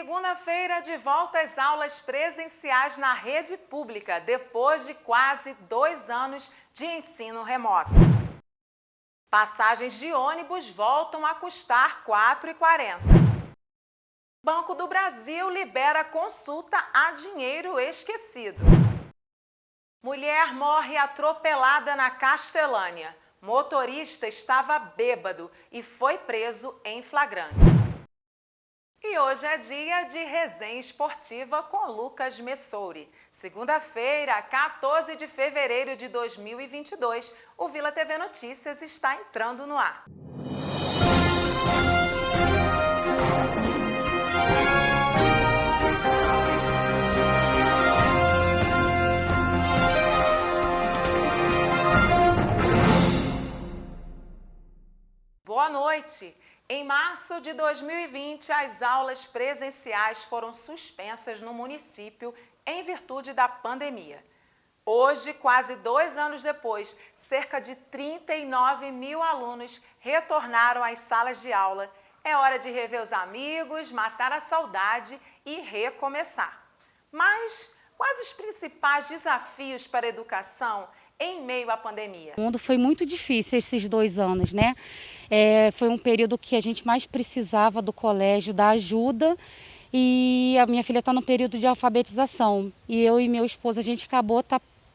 Segunda-feira, de volta às aulas presenciais na rede pública, depois de quase 2 anos de ensino remoto. Passagens de ônibus voltam a custar R$ 4,40. Banco do Brasil libera consulta a dinheiro esquecido. Mulher morre atropelada na Castelânia. Motorista estava bêbado e foi preso em flagrante. E hoje é dia de resenha esportiva com Lucas Messouri. Segunda-feira, 14 de fevereiro de 2022, o Vila TV Notícias está entrando no ar. Boa noite! Em março de 2020, as aulas presenciais foram suspensas no município em virtude da pandemia. Hoje, quase 2 anos depois, cerca de 39 mil alunos retornaram às salas de aula. É hora de rever os amigos, matar a saudade e recomeçar. Mas quais os principais desafios para a educação em meio à pandemia? O mundo foi muito difícil esses 2 anos, né? Foi um período que a gente mais precisava do colégio, da ajuda, e a minha filha está no período de alfabetização. E eu e meu esposo, a gente acabou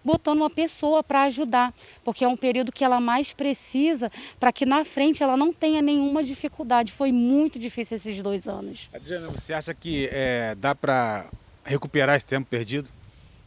botando uma pessoa para ajudar, porque é um período que ela mais precisa para que na frente ela não tenha nenhuma dificuldade. Foi muito difícil esses 2 anos. Adriana, você acha que dá para recuperar esse tempo perdido?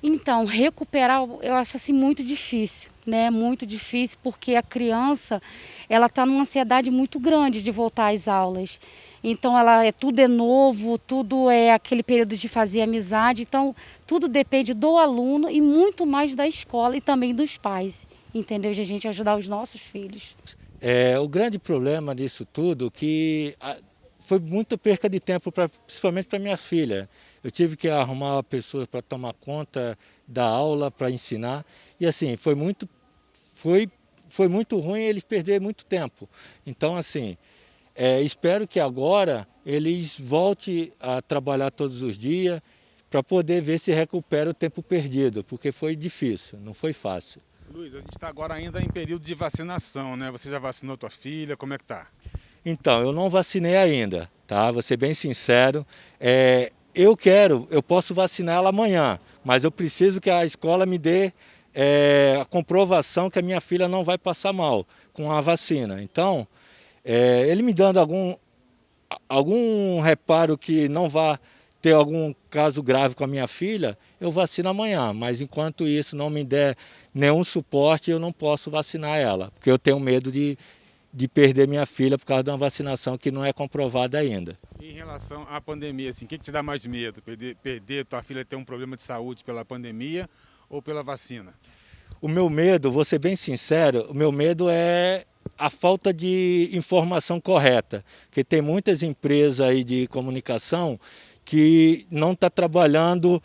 Então, recuperar eu acho assim muito difícil, né? Muito difícil porque a criança, ela está numa ansiedade muito grande de voltar às aulas. Então, tudo é novo, tudo é aquele período de fazer amizade. Então, tudo depende do aluno e muito mais da escola e também dos pais, entendeu? De a gente ajudar os nossos filhos. O grande problema disso tudo que foi muita perca de tempo, principalmente para minha filha. Eu tive que arrumar pessoas para tomar conta da aula, para ensinar. E assim, foi muito ruim eles perderem muito tempo. Então, assim, espero que agora eles voltem a trabalhar todos os dias para poder ver se recupera o tempo perdido, porque foi difícil, não foi fácil. Luiz, a gente está agora ainda em período de vacinação, né? Você já vacinou tua filha? Como é que tá? Então, eu não vacinei ainda, tá? Vou ser bem sincero. Eu posso vacinar ela amanhã, mas eu preciso que a escola me dê a comprovação que a minha filha não vai passar mal com a vacina. Então, ele me dando algum reparo que não vá ter algum caso grave com a minha filha, eu vacino amanhã. Mas enquanto isso não me der nenhum suporte, eu não posso vacinar ela, porque eu tenho medo de perder minha filha por causa de uma vacinação que não é comprovada ainda. Em relação à pandemia, assim, o que te dá mais medo? Perder tua filha ter um problema de saúde pela pandemia ou pela vacina? O meu medo, vou ser bem sincero, o meu medo é a falta de informação correta, porque tem muitas empresas aí de comunicação que não estão trabalhando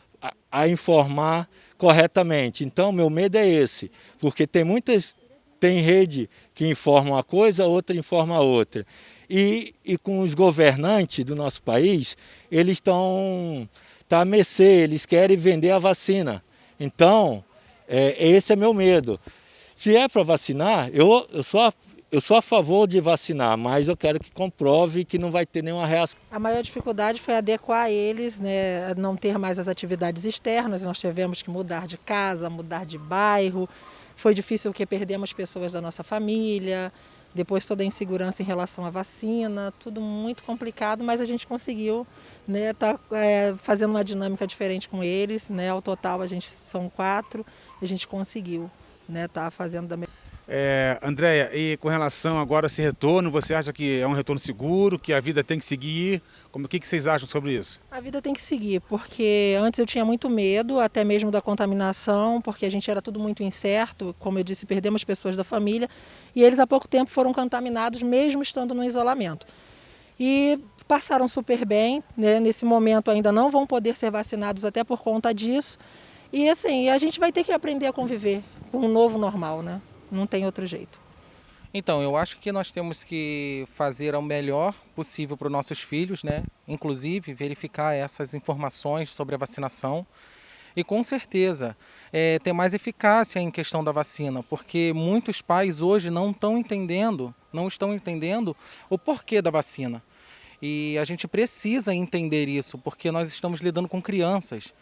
a informar corretamente. Então, meu medo é esse, porque tem rede que informa uma coisa, outra informa outra. E com os governantes do nosso país, eles estão a mercê, eles querem vender a vacina. Então, esse é meu medo. Se é para vacinar, eu sou a favor de vacinar, mas eu quero que comprove que não vai ter nenhuma reação. A maior dificuldade foi adequar eles, né, a não ter mais as atividades externas. Nós tivemos que mudar de casa, mudar de bairro. Foi difícil porque perdemos pessoas da nossa família, depois toda a insegurança em relação à vacina, tudo muito complicado, mas a gente conseguiu, né, fazendo uma dinâmica diferente com eles, né, ao total a gente são 4, a gente conseguiu, né, fazendo da melhor. Andréia, e com relação agora a esse retorno, você acha que é um retorno seguro, que a vida tem que seguir? O que vocês acham sobre isso? A vida tem que seguir, porque antes eu tinha muito medo, até mesmo da contaminação, porque a gente era tudo muito incerto, como eu disse, perdemos pessoas da família, e eles há pouco tempo foram contaminados, mesmo estando no isolamento. E passaram super bem, né? Nesse momento ainda não vão poder ser vacinados até por conta disso, e assim, a gente vai ter que aprender a conviver com um novo normal, né? Não tem outro jeito. Então, eu acho que nós temos que fazer o melhor possível para os nossos filhos, né? Inclusive verificar essas informações sobre a vacinação e com certeza ter mais eficácia em questão da vacina, porque muitos pais hoje não estão entendendo o porquê da vacina. E a gente precisa entender isso, porque nós estamos lidando com crianças.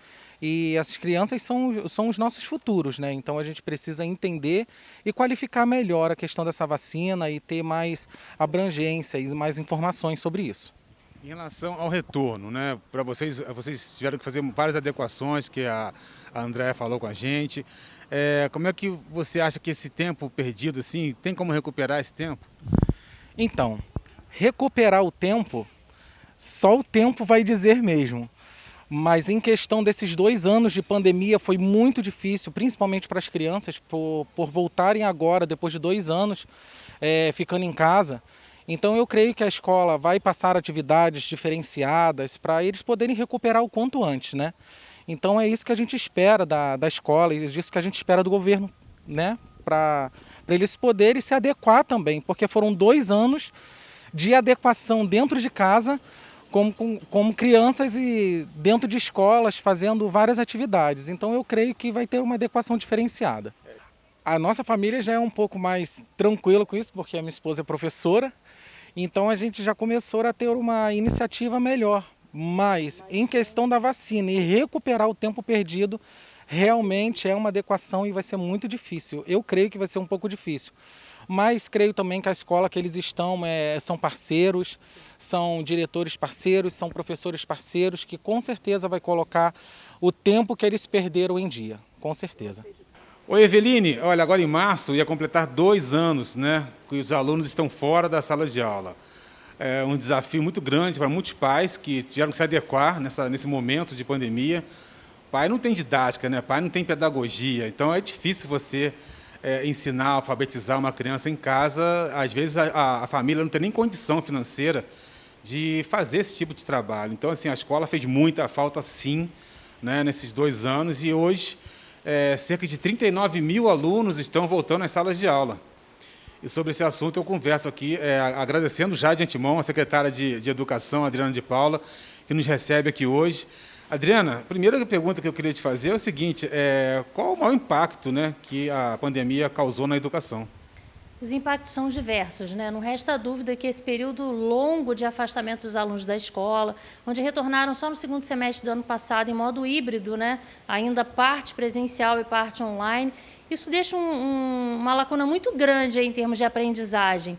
E essas crianças são os nossos futuros, né? Então a gente precisa entender e qualificar melhor a questão dessa vacina e ter mais abrangência e mais informações sobre isso. Em relação ao retorno, né? Para vocês tiveram que fazer várias adequações que a Andréa falou com a gente. Como é que você acha que esse tempo perdido, assim, tem como recuperar esse tempo? Então, recuperar o tempo, só o tempo vai dizer mesmo. Mas em questão desses 2 anos de pandemia foi muito difícil, principalmente para as crianças, por voltarem agora, depois de 2 anos, ficando em casa. Então eu creio que a escola vai passar atividades diferenciadas para eles poderem recuperar o quanto antes, né? Então é isso que a gente espera da escola, e isso que a gente espera do governo, né? Para eles poderem se adequar também, porque foram 2 anos de adequação dentro de casa, como crianças e dentro de escolas, fazendo várias atividades. Então eu creio que vai ter uma adequação diferenciada. A nossa família já é um pouco mais tranquila com isso, porque a minha esposa é professora, então a gente já começou a ter uma iniciativa melhor. Mas em questão da vacina e recuperar o tempo perdido, realmente é uma adequação e vai ser muito difícil. Eu creio que vai ser um pouco difícil. Mas creio também que a escola que eles estão são parceiros, são diretores parceiros, são professores parceiros, que com certeza vai colocar o tempo que eles perderam em dia, com certeza. Oi, Eveline, olha, agora em março ia completar 2 anos, né, que os alunos estão fora da sala de aula. É um desafio muito grande para muitos pais que tiveram que se adequar nesse momento de pandemia. Pai não tem didática, né? Pai não tem pedagogia, então é difícil você ensinar, alfabetizar uma criança em casa. Às vezes a família não tem nem condição financeira de fazer esse tipo de trabalho. Então, assim, a escola fez muita falta, sim, né, nesses 2 anos, e hoje cerca de 39 mil alunos estão voltando às salas de aula. E sobre esse assunto eu converso aqui, agradecendo já de antemão a secretária de Educação, Adriana de Paula, que nos recebe aqui hoje. Adriana, a primeira pergunta que eu queria te fazer é o seguinte, qual o maior impacto, né, que a pandemia causou na educação? Os impactos são diversos, né? Não resta dúvida que esse período longo de afastamento dos alunos da escola, onde retornaram só no 2º semestre do ano passado em modo híbrido, né? Ainda parte presencial e parte online, isso deixa uma lacuna muito grande aí em termos de aprendizagem.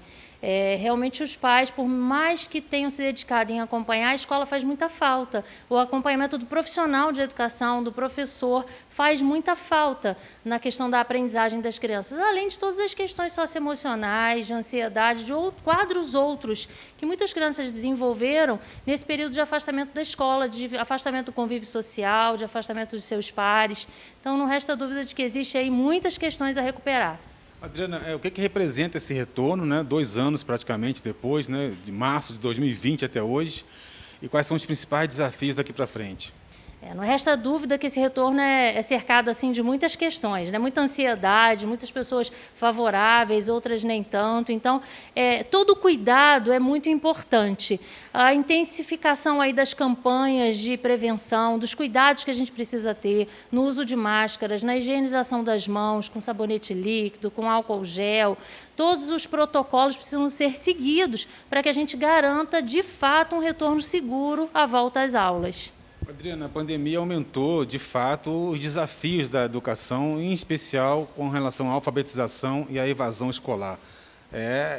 Realmente os pais, por mais que tenham se dedicado em acompanhar, a escola faz muita falta. O acompanhamento do profissional de educação, do professor, faz muita falta na questão da aprendizagem das crianças, além de todas as questões socioemocionais, de ansiedade, de quadros outros que muitas crianças desenvolveram nesse período de afastamento da escola, de afastamento do convívio social, de afastamento dos seus pares. Então, não resta dúvida de que existe aí muitas questões a recuperar. Adriana, o que representa esse retorno, né, 2 anos praticamente depois, né, de março de 2020 até hoje, e quais são os principais desafios daqui para frente? Não resta dúvida que esse retorno é cercado assim, de muitas questões, né? Muita ansiedade, muitas pessoas favoráveis, outras nem tanto. Então, todo cuidado é muito importante. A intensificação aí das campanhas de prevenção, dos cuidados que a gente precisa ter no uso de máscaras, na higienização das mãos, com sabonete líquido, com álcool gel. Todos os protocolos precisam ser seguidos para que a gente garanta, de fato, um retorno seguro à volta às aulas. Adriana, a pandemia aumentou, de fato, os desafios da educação, em especial com relação à alfabetização e à evasão escolar.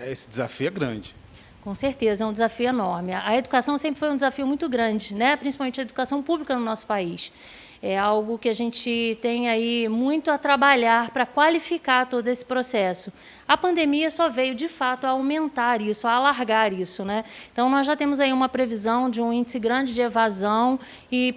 Esse desafio é grande. Com certeza, é um desafio enorme. A educação sempre foi um desafio muito grande, né? Principalmente a educação pública no nosso país. É algo que a gente tem aí muito a trabalhar para qualificar todo esse processo. A pandemia só veio, de fato, a aumentar isso, a alargar isso, né? Então, nós já temos aí uma previsão de um índice grande de evasão e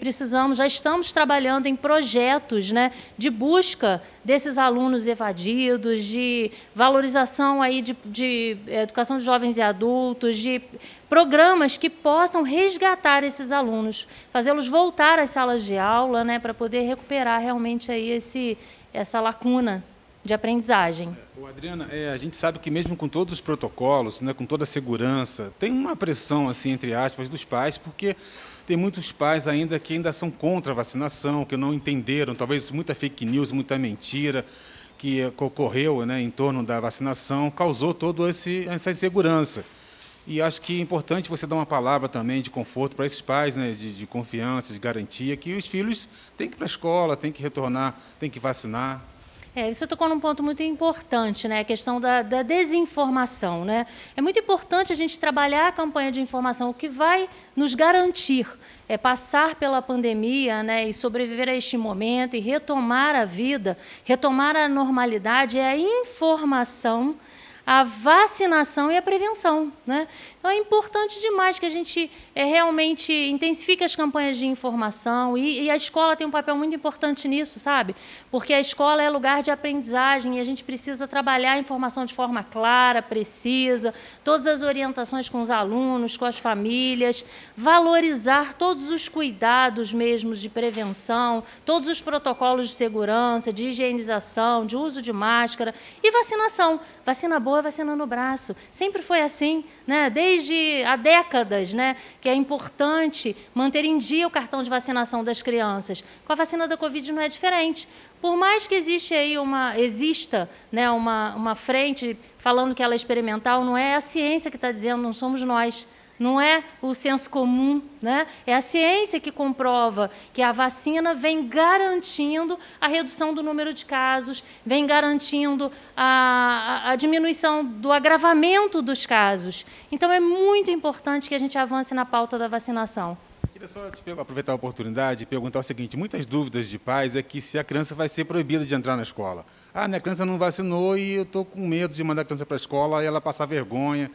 já estamos trabalhando em projetos, né, de busca desses alunos evadidos, de valorização aí de educação de jovens e adultos, de programas que possam resgatar esses alunos, fazê-los voltar às salas de aula, né, para poder recuperar realmente aí essa lacuna de aprendizagem. Adriana, a gente sabe que mesmo com todos os protocolos, né, com toda a segurança, tem uma pressão, assim, entre aspas, dos pais, porque tem muitos pais ainda que ainda são contra a vacinação, que não entenderam, talvez muita fake news, muita mentira que ocorreu, né, em torno da vacinação, causou toda essa insegurança. E acho que é importante você dar uma palavra também de conforto para esses pais, né, de confiança, de garantia, que os filhos têm que ir para a escola, têm que retornar, têm que vacinar. Você tocou num ponto muito importante, né? A questão da desinformação, né? É muito importante a gente trabalhar a campanha de informação, o que vai nos garantir passar pela pandemia, né, e sobreviver a este momento e retomar a vida, retomar a normalidade, é a informação, a vacinação e a prevenção, né? Então, é importante demais que a gente realmente intensifique as campanhas de informação e a escola tem um papel muito importante nisso, sabe? Porque a escola é lugar de aprendizagem e a gente precisa trabalhar a informação de forma clara, precisa, todas as orientações com os alunos, com as famílias, valorizar todos os cuidados mesmo de prevenção, todos os protocolos de segurança, de higienização, de uso de máscara e vacinação. Vacina boa, vacina no braço. Sempre foi assim, né? Desde há décadas, né? Que é importante manter em dia o cartão de vacinação das crianças. Com a vacina da Covid não é diferente. Por mais que exista, né, uma frente falando que ela é experimental, não é a ciência que está dizendo, não somos nós. Não é o senso comum, né? É a ciência que comprova que a vacina vem garantindo a redução do número de casos, vem garantindo a diminuição do agravamento dos casos. Então, é muito importante que a gente avance na pauta da vacinação. Queria só aproveitar a oportunidade e perguntar o seguinte, muitas dúvidas de pais é que se a criança vai ser proibida de entrar na escola. Né, a criança não vacinou e eu estou com medo de mandar a criança para a escola e ela passar vergonha.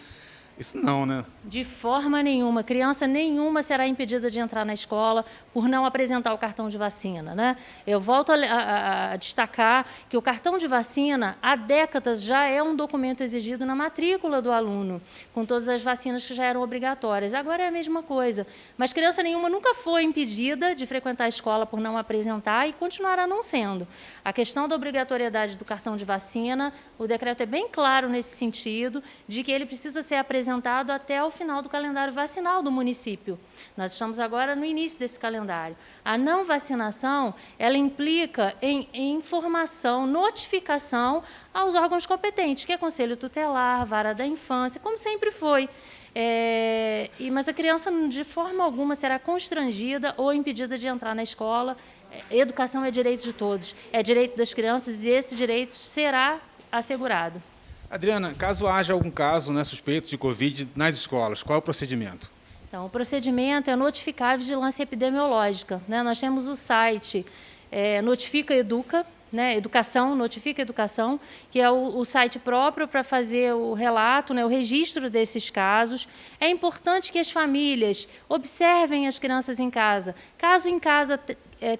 Isso não, né? De forma nenhuma. Criança nenhuma será impedida de entrar na escola por não apresentar o cartão de vacina, né? Eu volto a destacar que o cartão de vacina, há décadas, já é um documento exigido na matrícula do aluno, com todas as vacinas que já eram obrigatórias. Agora é a mesma coisa. Mas criança nenhuma nunca foi impedida de frequentar a escola por não apresentar e continuará não sendo. A questão da obrigatoriedade do cartão de vacina, o decreto é bem claro nesse sentido, de que ele precisa ser apresentado até o final do calendário vacinal do município. Nós estamos agora no início desse calendário. A não vacinação, ela implica em informação, notificação aos órgãos competentes, que é Conselho Tutelar, Vara da Infância, como sempre foi. Mas a criança, de forma alguma, será constrangida ou impedida de entrar na escola. Educação é direito de todos, é direito das crianças e esse direito será assegurado. Adriana, caso haja algum caso, né, suspeito de Covid nas escolas, qual é o procedimento? Então, o procedimento é notificar a vigilância epidemiológica, né? Nós temos o site Notifica Educa, né? Educação, Notifica Educação, que é o site próprio para fazer o relato, né, o registro desses casos. É importante que as famílias observem as crianças em casa. Caso em casa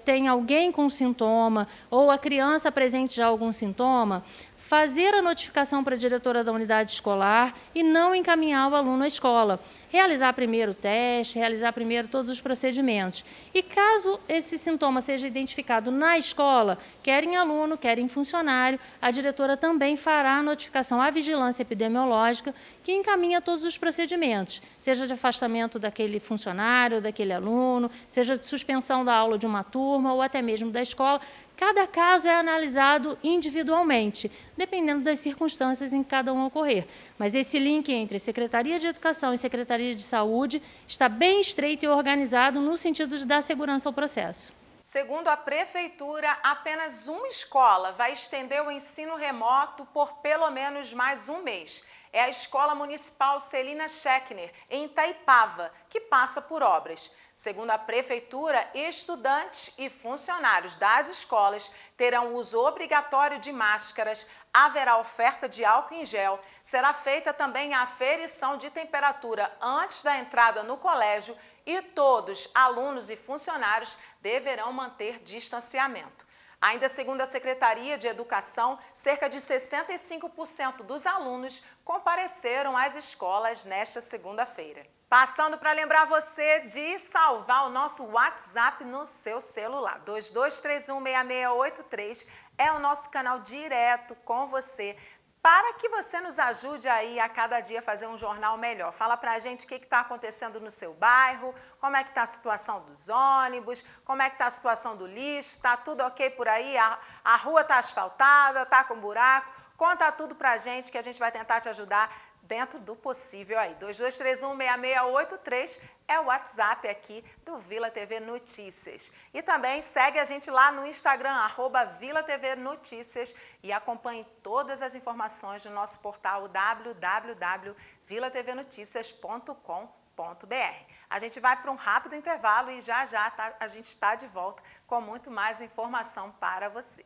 tenha alguém com sintoma ou a criança apresente já algum sintoma, fazer a notificação para a diretora da unidade escolar e não encaminhar o aluno à escola. Realizar primeiro o teste, realizar primeiro todos os procedimentos. E caso esse sintoma seja identificado na escola, quer em aluno, quer em funcionário, a diretora também fará a notificação à vigilância epidemiológica, que encaminha todos os procedimentos, seja de afastamento daquele funcionário, daquele aluno, seja de suspensão da aula de uma turma ou até mesmo da escola. Cada caso é analisado individualmente, dependendo das circunstâncias em que cada um ocorrer. Mas esse link entre Secretaria de Educação e Secretaria de Saúde está bem estreito e organizado no sentido de dar segurança ao processo. Segundo a Prefeitura, apenas uma escola vai estender o ensino remoto por pelo menos mais um mês. É a Escola Municipal Celina Schechner, em Itaipava, que passa por obras. Segundo a Prefeitura, estudantes e funcionários das escolas terão uso obrigatório de máscaras, haverá oferta de álcool em gel, será feita também a aferição de temperatura antes da entrada no colégio e todos, alunos e funcionários, deverão manter distanciamento. Ainda segundo a Secretaria de Educação, cerca de 65% dos alunos compareceram às escolas nesta segunda-feira. Passando para lembrar você de salvar o nosso WhatsApp no seu celular. 22316683 é o nosso canal direto com você, para que você nos ajude aí a cada dia a fazer um jornal melhor. Fala pra gente o que está acontecendo no seu bairro, como é que está a situação dos ônibus, como é que está a situação do lixo, está tudo ok por aí, a rua está asfaltada, está com buraco, conta tudo pra gente que a gente vai tentar te ajudar dentro do possível aí. 2231-6683 é o WhatsApp aqui do Vila TV Notícias. E também segue a gente lá no Instagram, @Vila TV Notícias, e acompanhe todas as informações no nosso portal www.vilatvnoticias.com.br. A gente vai para um rápido intervalo e já a gente está de volta com muito mais informação para você.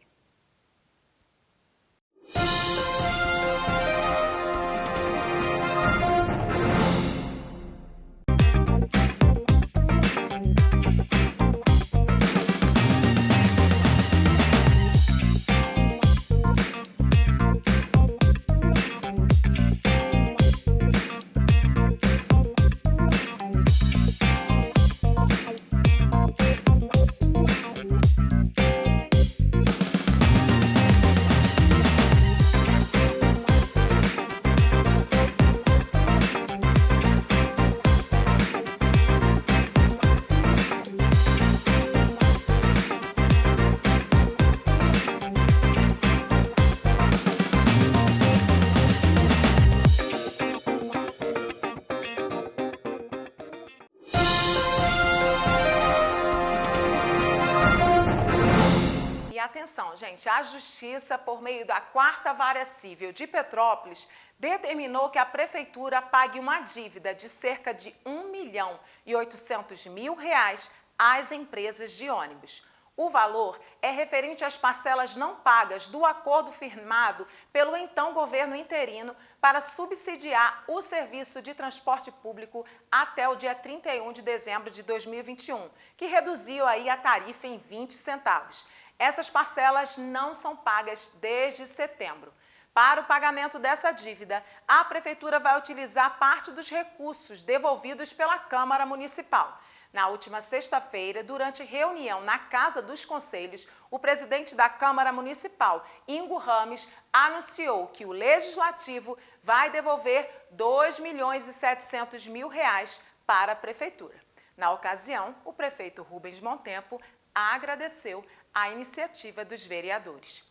Atenção, gente, a Justiça, por meio da 4ª Vara Civil de Petrópolis, determinou que a Prefeitura pague uma dívida de cerca de R$1.800.000 às empresas de ônibus. O valor é referente às parcelas não pagas do acordo firmado pelo então governo interino para subsidiar o serviço de transporte público até o dia 31 de dezembro de 2021, que reduziu aí a tarifa em 20 centavos. Essas parcelas não são pagas desde setembro. Para o pagamento dessa dívida, a Prefeitura vai utilizar parte dos recursos devolvidos pela Câmara Municipal. Na última sexta-feira, durante reunião na Casa dos Conselhos, o presidente da Câmara Municipal, Ingo Rames, anunciou que o Legislativo vai devolver R$2.700.000 para a Prefeitura. Na ocasião, o prefeito Rubens Montempo agradeceu a iniciativa dos vereadores.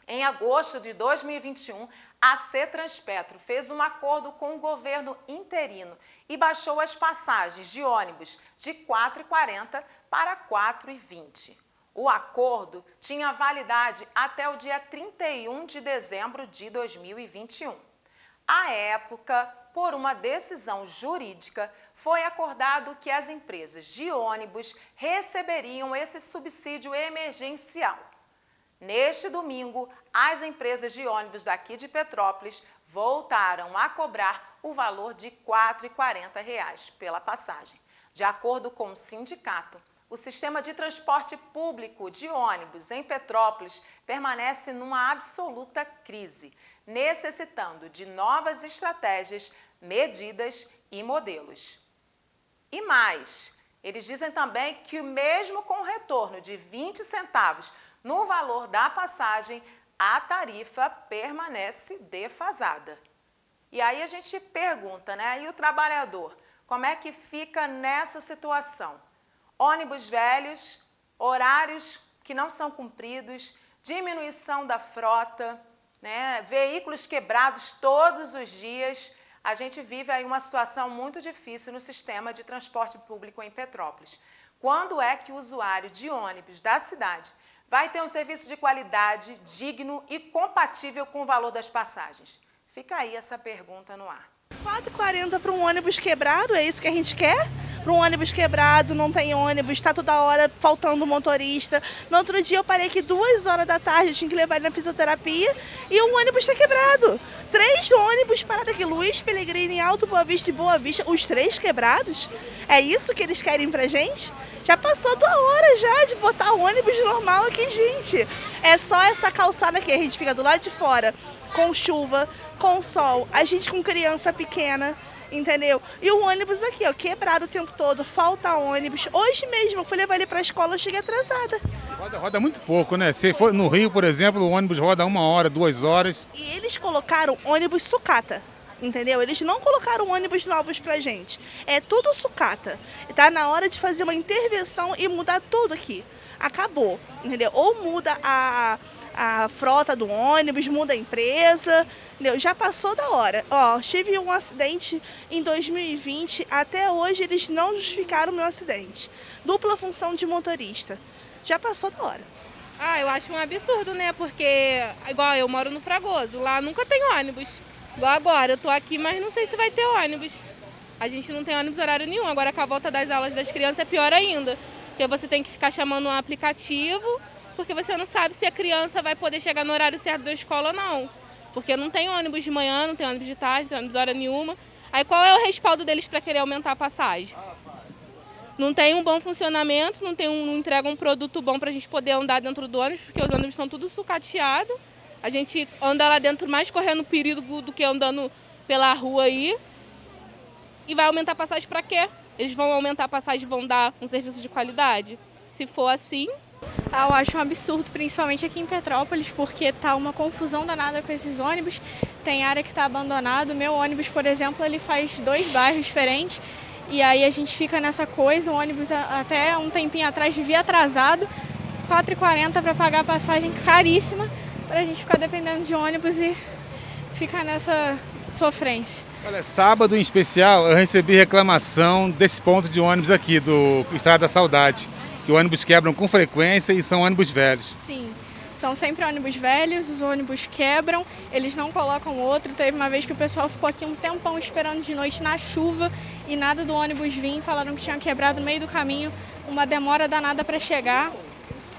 Em agosto de 2021, a CETRANSPETRO fez um acordo com o governo interino e baixou as passagens de ônibus de R$ 4,40 para R$ 4,20. O acordo tinha validade até o dia 31 de dezembro de 2021. À época, por uma decisão jurídica, foi acordado que as empresas de ônibus receberiam esse subsídio emergencial. Neste domingo, as empresas de ônibus aqui de Petrópolis voltaram a cobrar o valor de R$ 4,40 pela passagem. De acordo com o sindicato, o sistema de transporte público de ônibus em Petrópolis permanece numa absoluta crise, necessitando de novas estratégias, medidas e modelos. E mais, eles dizem também que mesmo com o retorno de 20 centavos no valor da passagem, a tarifa permanece defasada. E aí a gente pergunta, né? E o trabalhador, como é que fica nessa situação? Ônibus velhos, horários que não são cumpridos, diminuição da frota, né? Veículos quebrados todos os dias. A gente vive aí uma situação muito difícil no sistema de transporte público em Petrópolis. Quando é que o usuário de ônibus da cidade vai ter um serviço de qualidade, digno e compatível com o valor das passagens? Fica aí essa pergunta no ar. R$ 4,40 para um ônibus quebrado, é isso que a gente quer? Para um ônibus quebrado, não tem ônibus, está toda hora faltando motorista. No outro dia eu parei aqui 2 horas da tarde, eu tinha que levar ele na fisioterapia e o ônibus está quebrado. 3 ônibus parados aqui, Luiz Pellegrini, Alto Boa Vista e Boa Vista, os 3 quebrados? É isso que eles querem pra gente? Já passou da hora já de botar o ônibus normal aqui, gente. É só essa calçada aqui, a gente fica do lado de fora, com chuva, com sol, a gente com criança pequena, entendeu? E o ônibus aqui, ó, quebrado o tempo todo, falta ônibus. Hoje mesmo eu fui levar ele pra escola, eu cheguei atrasada. Roda muito pouco, né? Se for no Rio, por exemplo, o ônibus roda 1 hora, 2 horas. E eles colocaram ônibus sucata, entendeu? Eles não colocaram ônibus novos pra gente. É tudo sucata. Tá na hora de fazer uma intervenção e mudar tudo aqui. Acabou, entendeu? Ou muda a frota do ônibus, muda a empresa, entendeu? Já passou da hora. Ó, tive um acidente em 2020, até hoje eles não justificaram o meu acidente. Dupla função de motorista. Já passou da hora. Eu acho um absurdo, né? Porque, igual eu moro no Fragoso, lá nunca tem ônibus. Igual agora, eu tô aqui, mas não sei se vai ter ônibus. A gente não tem ônibus horário nenhum. Agora com a volta das aulas das crianças é pior ainda. Porque você tem que ficar chamando um aplicativo, porque você não sabe se a criança vai poder chegar no horário certo da escola ou não. Porque não tem ônibus de manhã, não tem ônibus de tarde, não tem ônibus hora nenhuma. Aí qual é o respaldo deles para querer aumentar a passagem? Não tem um bom funcionamento, não entrega um produto bom para a gente poder andar dentro do ônibus, porque os ônibus são tudo sucateados. A gente anda lá dentro mais correndo perigo do que andando pela rua aí. E vai aumentar a passagem para quê? Eles vão aumentar a passagem e vão dar um serviço de qualidade? Se for assim... Eu acho um absurdo, principalmente aqui em Petrópolis, porque tá uma confusão danada com esses ônibus. Tem área que está abandonada. O meu ônibus, por exemplo, ele faz 2 bairros diferentes. E aí a gente fica nessa coisa. O ônibus até um tempinho atrás vivia atrasado. R$ 4,40 para pagar a passagem caríssima. Para a gente ficar dependendo de ônibus e ficar nessa sofrência. Olha, sábado em especial eu recebi reclamação desse ponto de ônibus aqui, do Estrada da Saudade. Que ônibus quebram com frequência e são ônibus velhos. Sim, são sempre ônibus velhos, os ônibus quebram, eles não colocam outro. Teve uma vez que o pessoal ficou aqui um tempão esperando de noite na chuva e nada do ônibus vir, falaram que tinha quebrado no meio do caminho, uma demora danada para chegar.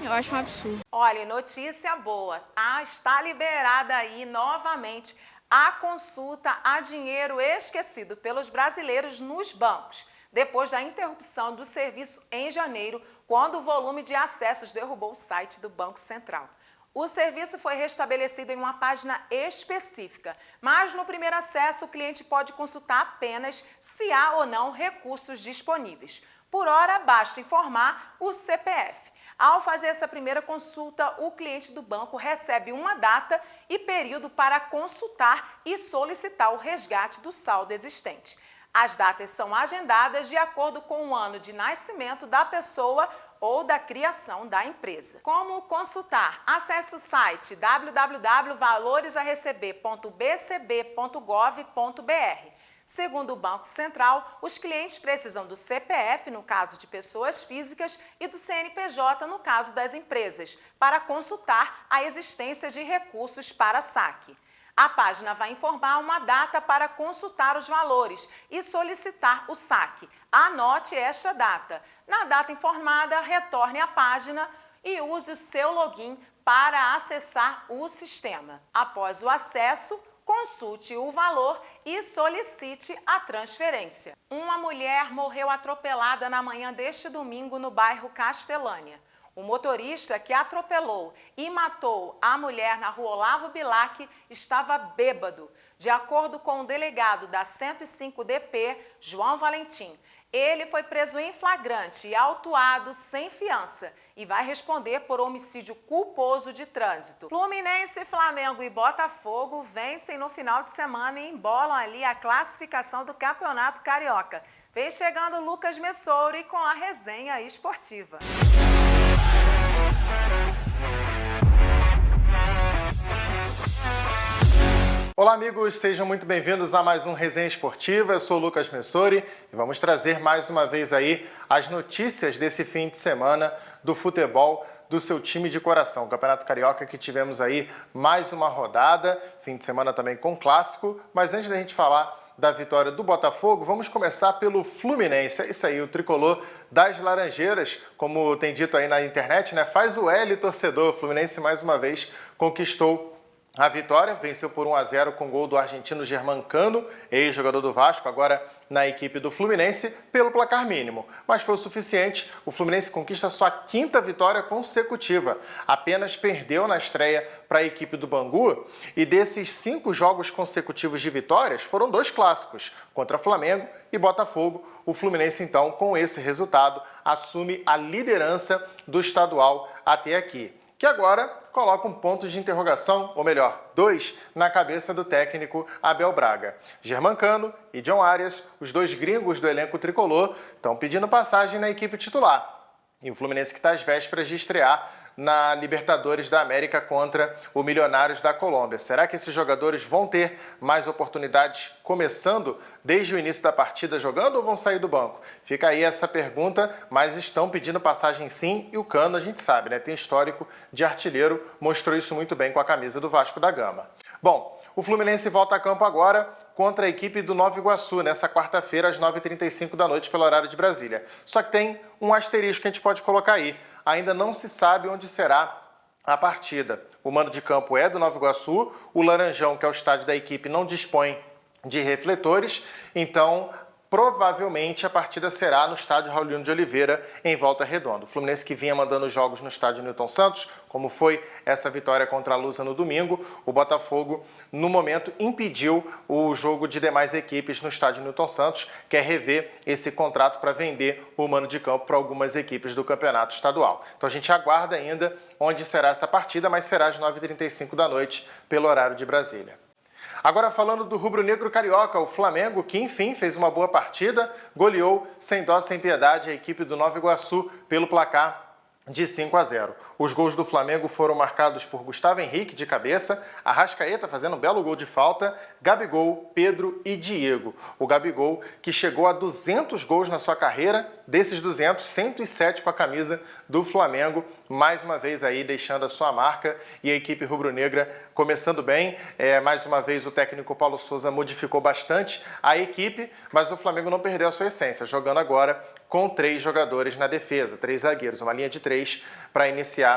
Eu acho um absurdo. Olha, notícia boa, está liberada aí novamente a consulta a dinheiro esquecido pelos brasileiros nos bancos, depois da interrupção do serviço em janeiro, quando o volume de acessos derrubou o site do Banco Central. O serviço foi restabelecido em uma página específica, mas no primeiro acesso o cliente pode consultar apenas se há ou não recursos disponíveis. Por hora, basta informar o CPF. Ao fazer essa primeira consulta, o cliente do banco recebe uma data e período para consultar e solicitar o resgate do saldo existente. As datas são agendadas de acordo com o ano de nascimento da pessoa ou da criação da empresa. Como consultar? Acesse o site www.valoresaReceber.bcb.gov.br. Segundo o Banco Central, os clientes precisam do CPF, no caso de pessoas físicas, e do CNPJ, no caso das empresas, para consultar a existência de recursos para saque. A página vai informar uma data para consultar os valores e solicitar o saque. Anote esta data. Na data informada, retorne à página e use o seu login para acessar o sistema. Após o acesso, consulte o valor e solicite a transferência. Uma mulher morreu atropelada na manhã deste domingo no bairro Castelânia. O motorista que atropelou e matou a mulher na rua Olavo Bilac estava bêbado, de acordo com o delegado da 105 DP, João Valentim. Ele foi preso em flagrante e autuado sem fiança e vai responder por homicídio culposo de trânsito. Fluminense, Flamengo e Botafogo vencem no final de semana e embolam ali a classificação do Campeonato Carioca. Vem chegando Lucas Messori com a resenha esportiva. Olá amigos, sejam muito bem-vindos a mais um Resenha Esportiva. Eu sou o Lucas Messori e vamos trazer mais uma vez aí as notícias desse fim de semana do futebol do seu time de coração. O Campeonato Carioca, que tivemos aí mais uma rodada, fim de semana também com clássico, mas antes da gente falar da vitória do Botafogo, vamos começar pelo Fluminense. É isso aí, o tricolor das Laranjeiras, como tem dito aí na internet, né? Faz o L, torcedor. O Fluminense mais uma vez conquistou a vitória, venceu por 1-0 com gol do argentino Germancano, ex-jogador do Vasco, agora na equipe do Fluminense, pelo placar mínimo. Mas foi o suficiente, o Fluminense conquista sua 5ª vitória consecutiva. Apenas perdeu na estreia para a equipe do Bangu, e desses 5 jogos consecutivos de vitórias, foram 2 clássicos, contra Flamengo e Botafogo. O Fluminense, então, com esse resultado, assume a liderança do estadual até aqui, que agora coloca um ponto de interrogação, ou melhor, 2, na cabeça do técnico Abel Braga. Germancano e John Arias, os 2 gringos do elenco tricolor, estão pedindo passagem na equipe titular. E o Fluminense que está às vésperas de estrear na Libertadores da América contra o Milionários da Colômbia. Será que esses jogadores vão ter mais oportunidades começando desde o início da partida jogando ou vão sair do banco? Fica aí essa pergunta, mas estão pedindo passagem sim, e o Cano, a gente sabe, né? Tem histórico de artilheiro, mostrou isso muito bem com a camisa do Vasco da Gama. Bom, o Fluminense volta a campo agora contra a equipe do Nova Iguaçu, nessa quarta-feira, às 9h35 da noite, pelo horário de Brasília. Só que tem um asterisco que a gente pode colocar aí. Ainda não se sabe onde será a partida. O mando de campo é do Nova Iguaçu, o Laranjão, que é o estádio da equipe, não dispõe de refletores, então provavelmente a partida será no estádio Raulino de Oliveira, em Volta Redonda. O Fluminense, que vinha mandando jogos no estádio Newton Santos, como foi essa vitória contra a Lusa no domingo, o Botafogo, no momento, impediu o jogo de demais equipes no estádio Newton Santos, quer rever esse contrato para vender o mando de campo para algumas equipes do campeonato estadual. Então a gente aguarda ainda onde será essa partida, mas será às 9h35 da noite, pelo horário de Brasília. Agora falando do rubro-negro carioca, o Flamengo, que enfim fez uma boa partida, goleou sem dó, sem piedade a equipe do Nova Iguaçu pelo placar de 5-0. Os gols do Flamengo foram marcados por Gustavo Henrique de cabeça, Arrascaeta fazendo um belo gol de falta, Gabigol, Pedro e Diego. O Gabigol, que chegou a 200 gols na sua carreira, desses 200, 107 com a camisa do Flamengo, mais uma vez aí deixando a sua marca, e a equipe rubro-negra começando bem. Mais uma vez o técnico Paulo Souza modificou bastante a equipe, mas o Flamengo não perdeu a sua essência, jogando agora com 3 jogadores na defesa, 3 zagueiros, uma linha de 3 para iniciar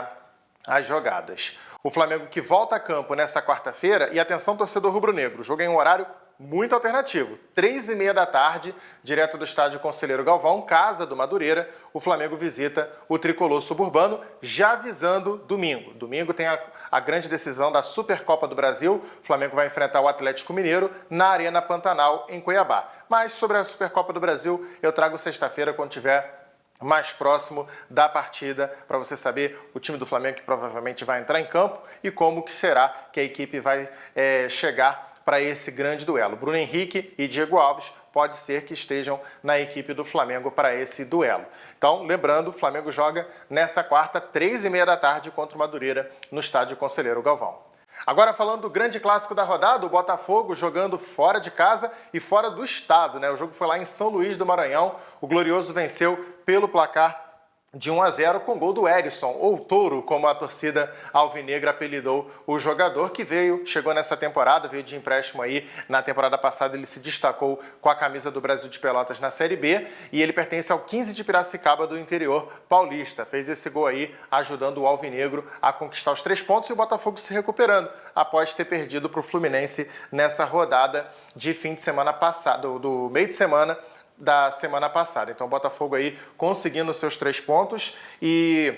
as jogadas. O Flamengo que volta a campo nessa quarta-feira, e atenção torcedor rubro-negro, o jogo é em um horário muito alternativo, 3h30 da tarde, direto do estádio Conselheiro Galvão, casa do Madureira, o Flamengo visita o tricolor suburbano, já visando domingo. Domingo tem a grande decisão da Supercopa do Brasil, o Flamengo vai enfrentar o Atlético Mineiro na Arena Pantanal, em Cuiabá. Mas sobre a Supercopa do Brasil, eu trago sexta-feira, quando tiver mais próximo da partida, para você saber o time do Flamengo que provavelmente vai entrar em campo e como que será que a equipe vai chegar para esse grande duelo. Bruno Henrique e Diego Alves pode ser que estejam na equipe do Flamengo para esse duelo. Então, lembrando, o Flamengo joga nessa quarta, 3h30 da tarde, contra o Madureira, no estádio Conselheiro Galvão. Agora falando do grande clássico da rodada, o Botafogo jogando fora de casa e fora do estado, né? O jogo foi lá em São Luís do Maranhão, o Glorioso venceu pelo placar de 1-0 com gol do Erisson, ou Touro, como a torcida alvinegra apelidou o jogador, que chegou nessa temporada, veio de empréstimo aí. Na temporada passada ele se destacou com a camisa do Brasil de Pelotas na Série B, e ele pertence ao 15 de Piracicaba do interior paulista. Fez esse gol aí, ajudando o alvinegro a conquistar os 3 pontos, e o Botafogo se recuperando após ter perdido para o Fluminense nessa rodada de fim de semana passado, do meio de semana da semana passada. Então o Botafogo aí conseguindo os seus 3 pontos, e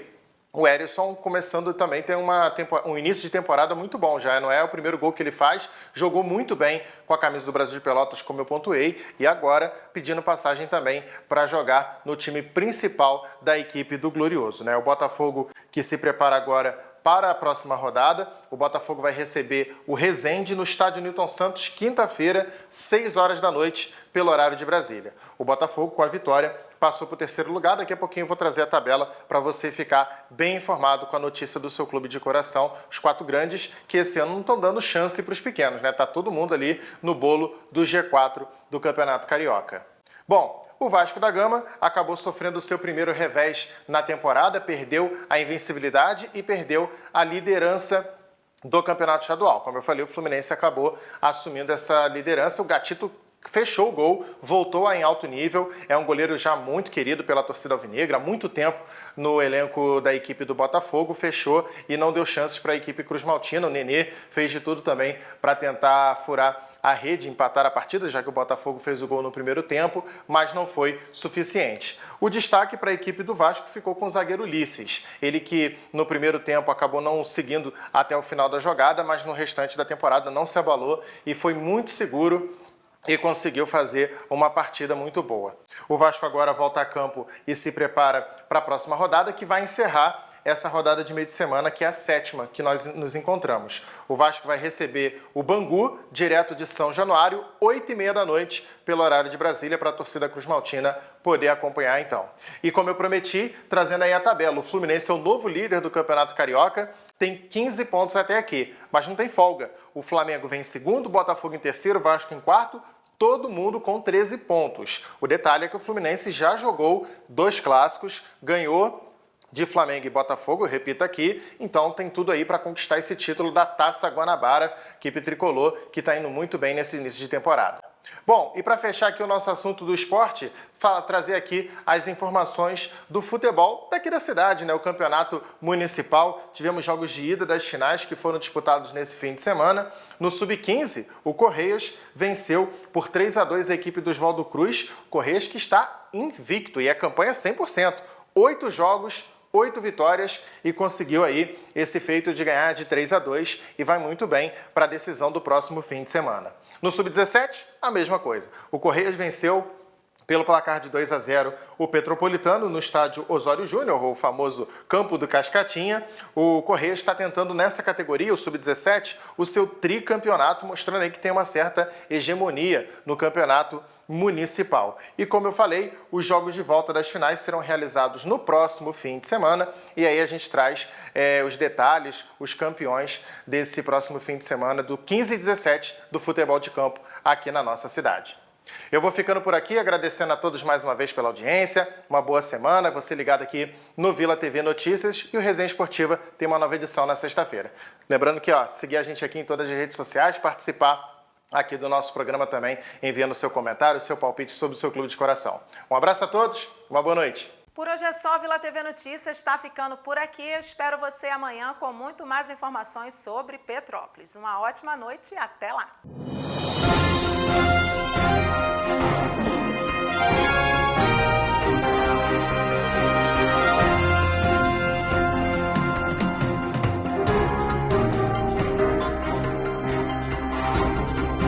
o Erisson começando também tem um início de temporada muito bom, já não é o primeiro gol que ele faz, jogou muito bem com a camisa do Brasil de Pelotas, como eu pontuei, e agora pedindo passagem também para jogar no time principal da equipe do Glorioso, né? O Botafogo que se prepara agora para a próxima rodada. O Botafogo vai receber o Resende no estádio Newton Santos, quinta-feira, 6 horas da noite, pelo horário de Brasília. O Botafogo, com a vitória, passou para o 3º lugar. Daqui a pouquinho eu vou trazer a tabela para você ficar bem informado com a notícia do seu clube de coração. Os 4 grandes que esse ano não estão dando chance para os pequenos, né? Tá todo mundo ali no bolo do G4 do Campeonato Carioca. Bom, o Vasco da Gama acabou sofrendo o seu primeiro revés na temporada, perdeu a invencibilidade e perdeu a liderança do Campeonato Estadual. Como eu falei, o Fluminense acabou assumindo essa liderança. O Gatito fechou o gol, voltou em alto nível, é um goleiro já muito querido pela torcida alvinegra, há muito tempo no elenco da equipe do Botafogo, fechou e não deu chances para a equipe cruzmaltina. O Nenê fez de tudo também para tentar furar a rede, empatar a partida, já que o Botafogo fez o gol no primeiro tempo, mas não foi suficiente. O destaque para a equipe do Vasco ficou com o zagueiro Ulisses, ele que no primeiro tempo acabou não seguindo até o final da jogada, mas no restante da temporada não se abalou e foi muito seguro e conseguiu fazer uma partida muito boa. O Vasco agora volta a campo e se prepara para a próxima rodada, que vai encerrar essa rodada de meio de semana, que é a 7ª que nós nos encontramos. O Vasco vai receber o Bangu, direto de São Januário, 8h30 da noite, pelo horário de Brasília, para a torcida cruzmaltina poder acompanhar então. E como eu prometi, trazendo aí a tabela, o Fluminense é o novo líder do Campeonato Carioca, tem 15 pontos até aqui, mas não tem folga. O Flamengo vem em segundo, o Botafogo em terceiro, o Vasco em quarto, todo mundo com 13 pontos. O detalhe é que o Fluminense já jogou 2 clássicos, ganhou de Flamengo e Botafogo, eu repito aqui, então tem tudo aí para conquistar esse título da Taça Guanabara, equipe tricolor que está indo muito bem nesse início de temporada. Bom, e para fechar aqui o nosso assunto do esporte, trazer aqui as informações do futebol daqui da cidade, né? O campeonato municipal, tivemos jogos de ida das finais que foram disputados nesse fim de semana. No Sub-15, o Correias venceu por 3-2 a equipe do Oswaldo Cruz, Correias que está invicto e é campanha 100%, 8 jogos, 8 vitórias e conseguiu aí esse feito de ganhar de 3-2 e vai muito bem para a decisão do próximo fim de semana. No Sub-17, a mesma coisa. O Correias venceu pelo placar de 2-0 o Petropolitano no estádio Osório Júnior, o famoso Campo do Cascatinha. O Correias está tentando nessa categoria, o Sub-17, o seu tricampeonato, mostrando aí que tem uma certa hegemonia no campeonato municipal. E como eu falei, os jogos de volta das finais serão realizados no próximo fim de semana e aí a gente traz os detalhes, os campeões desse próximo fim de semana do 15 e 17 do futebol de campo aqui na nossa cidade. Eu vou ficando por aqui, agradecendo a todos mais uma vez pela audiência, uma boa semana, você ligado aqui no Vila TV Notícias e o Resenha Esportiva tem uma nova edição na sexta-feira. Lembrando que, seguir a gente aqui em todas as redes sociais, participar aqui do nosso programa também, enviando seu comentário, seu palpite sobre o seu clube de coração. Um abraço a todos, uma boa noite. Por hoje é só, Vila TV Notícias está ficando por aqui. Eu espero você amanhã com muito mais informações sobre Petrópolis. Uma ótima noite e até lá!